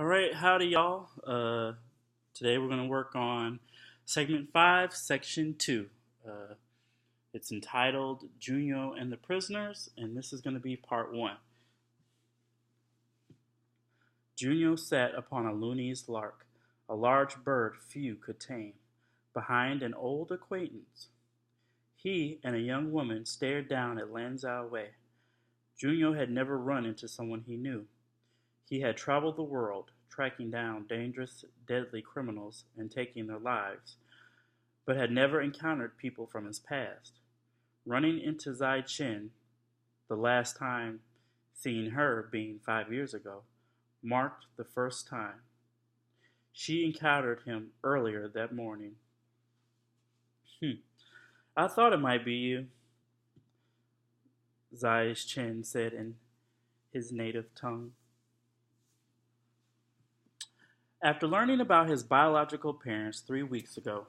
All right, howdy, y'all. Today we're going to work on segment 5, section 2. Uh, it's entitled Junyo and the Prisoners, and this is going to be part 1. Junyo sat upon a Looney's lark, a large bird few could tame, behind an old acquaintance. He and a young woman stared down at Lanzhou Wei. Junyo had never run into someone he knew. He had traveled the world, tracking down dangerous, deadly criminals and taking their lives, but had never encountered people from his past. Running into Zai Chen, the last time seeing her being 5 years ago, marked the first time. She encountered him earlier that morning. I thought it might be you, Zai Chen said in his native tongue. After learning about his biological parents 3 weeks ago,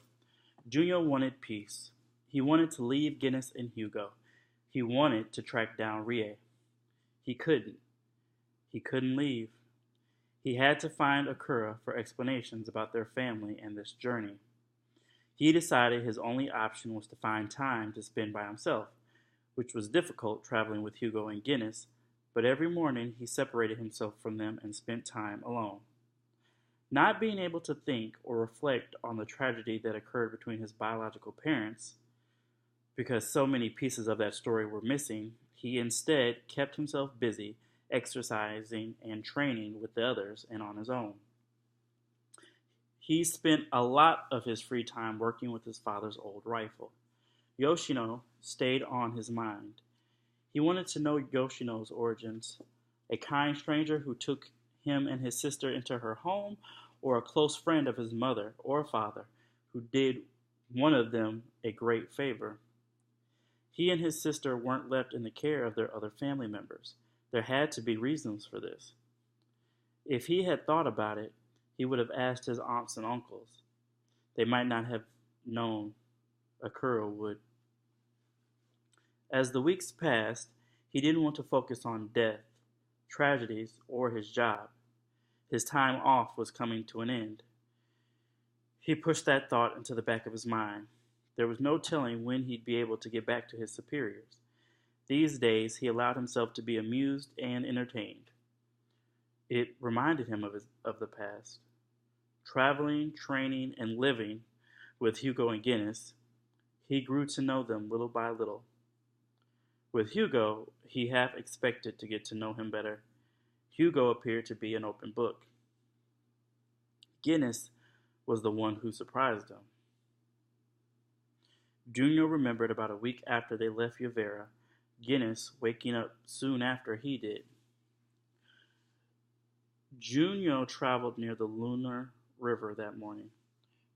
Junyo wanted peace. He wanted to leave Guinness and Hugo. He wanted to track down Rie. He couldn't. He couldn't leave. He had to find Akura for explanations about their family and this journey. He decided his only option was to find time to spend by himself, which was difficult traveling with Hugo and Guinness, but every morning he separated himself from them and spent time alone. Not being able to think or reflect on the tragedy that occurred between his biological parents, because so many pieces of that story were missing, he instead kept himself busy, exercising and training with the others and on his own. He spent a lot of his free time working with his father's old rifle. Yoshino stayed on his mind. He wanted to know Yoshino's origins, a kind stranger who took him and his sister into her home, or a close friend of his mother or father who did one of them a great favor. He and his sister weren't left in the care of their other family members. There had to be reasons for this. If he had thought about it, he would have asked his aunts and uncles. They might not have known. Akura would. As the weeks passed, he didn't want to focus on death, tragedies, or his job. His time off was coming to an end. He pushed that thought into the back of his mind. There was no telling when he'd be able to get back to his superiors. These days, he allowed himself to be amused and entertained. It reminded him of the past. Traveling, training, and living with Hugo and Guinness, he grew to know them little by little. With Hugo, he half expected to get to know him better. Hugo appeared to be an open book. Guinness was the one who surprised him. Junyo remembered about a week after they left Yavera, Guinness waking up soon after he did. Junyo traveled near the Lunar River that morning.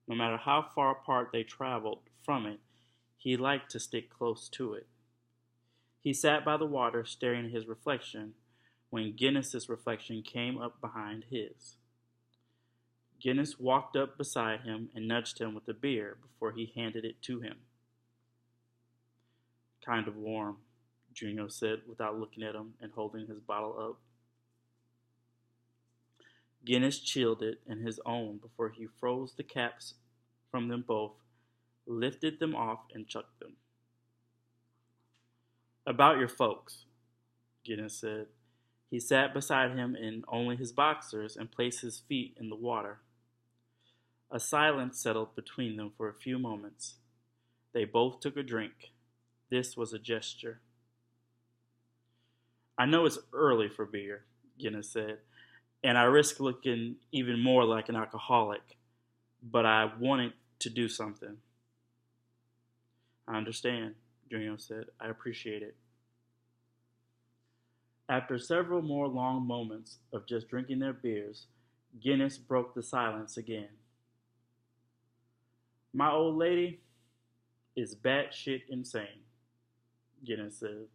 No matter how far apart they traveled from it, he liked to stick close to it. He sat by the water staring at his reflection when Guinness's reflection came up behind his. Guinness walked up beside him and nudged him with a beer before he handed it to him. Kind of warm, Junyo said without looking at him and holding his bottle up. Guinness chilled it in his own before he froze the caps from them both, lifted them off, and chucked them. About your folks, Guinness said. He sat beside him in only his boxers and placed his feet in the water. A silence settled between them for a few moments. They both took a drink. This was a gesture. I know it's early for beer, Guinness said, and I risk looking even more like an alcoholic, but I wanted to do something. I understand, Junyo said. I appreciate it. After several more long moments of just drinking their beers, Guinness broke the silence again. My old lady is batshit insane, Guinness said.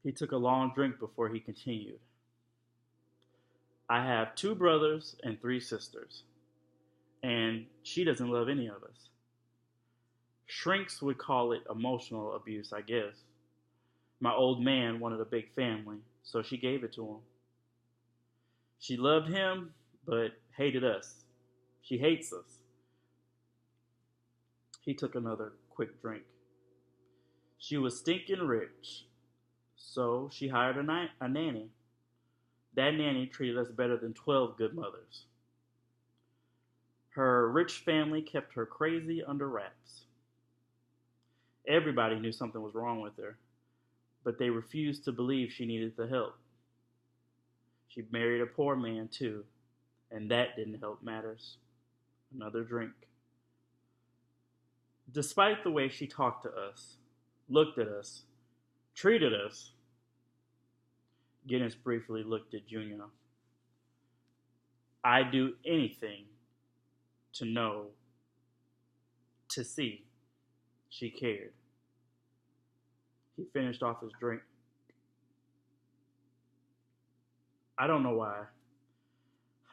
He took a long drink before he continued. I have 2 brothers and 3 sisters, and she doesn't love any of us. Shrinks would call it emotional abuse, I guess. My old man wanted a big family, so she gave it to him. She loved him, but hated us. She hates us. He took another quick drink. She was stinking rich, so she hired a nanny. That nanny treated us better than 12 good mothers. Her rich family kept her crazy under wraps. Everybody knew something was wrong with her, but they refused to believe she needed the help. She married a poor man, too, and that didn't help matters. Another drink. Despite the way she talked to us, looked at us, treated us, Guinness briefly looked at Junyo. I'd do anything to know, to see she cared. He finished off his drink. I don't know why.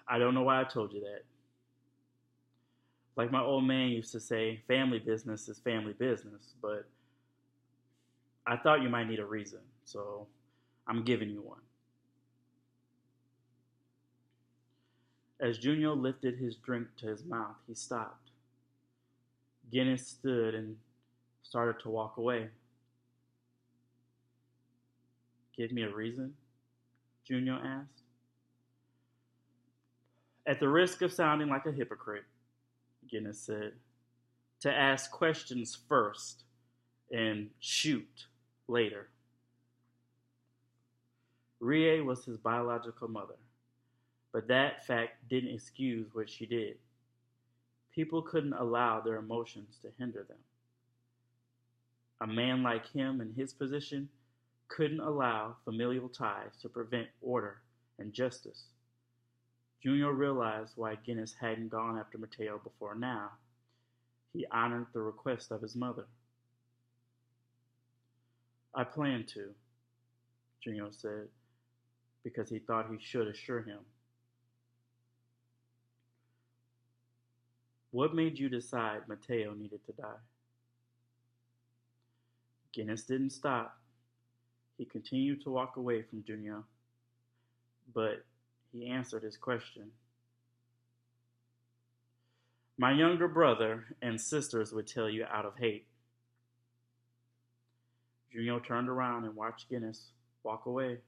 I don't know why I told you that. Like my old man used to say, family business is family business, but I thought you might need a reason, so I'm giving you one. As Junyo lifted his drink to his mouth, he stopped. Guinness stood and started to walk away. Give me a reason? Junyo asked. At the risk of sounding like a hypocrite, Guinness said, to ask questions first and shoot later. Rie was his biological mother, but that fact didn't excuse what she did. People couldn't allow their emotions to hinder them. A man like him in his position couldn't allow familial ties to prevent order and justice. Junyo realized why Guinness hadn't gone after Mateo before now. He honored the request of his mother. I plan to, Junyo said, because he thought he should assure him. What made you decide Mateo needed to die? Guinness didn't stop. He continued to walk away from Junyo, but he answered his question. My younger brother and sisters would tell you out of hate. Junyo turned around and watched Guinness walk away.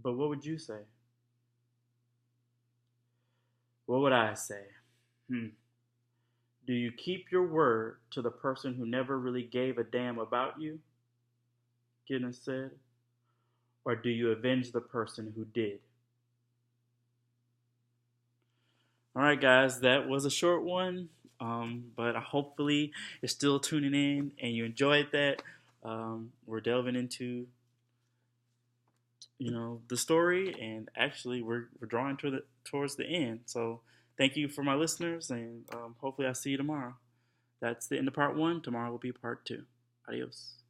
But what would you say? What would I say? Do you keep your word to the person who never really gave a damn about you? Guinness said. Or do you avenge the person who did? All right, guys, that was a short one, but hopefully you're still tuning in and you enjoyed that. We're delving into, the story, and actually we're drawing towards the end. So thank you for my listeners, and hopefully I'll see you tomorrow. That's the end of part 1. Tomorrow will be part 2. Adios.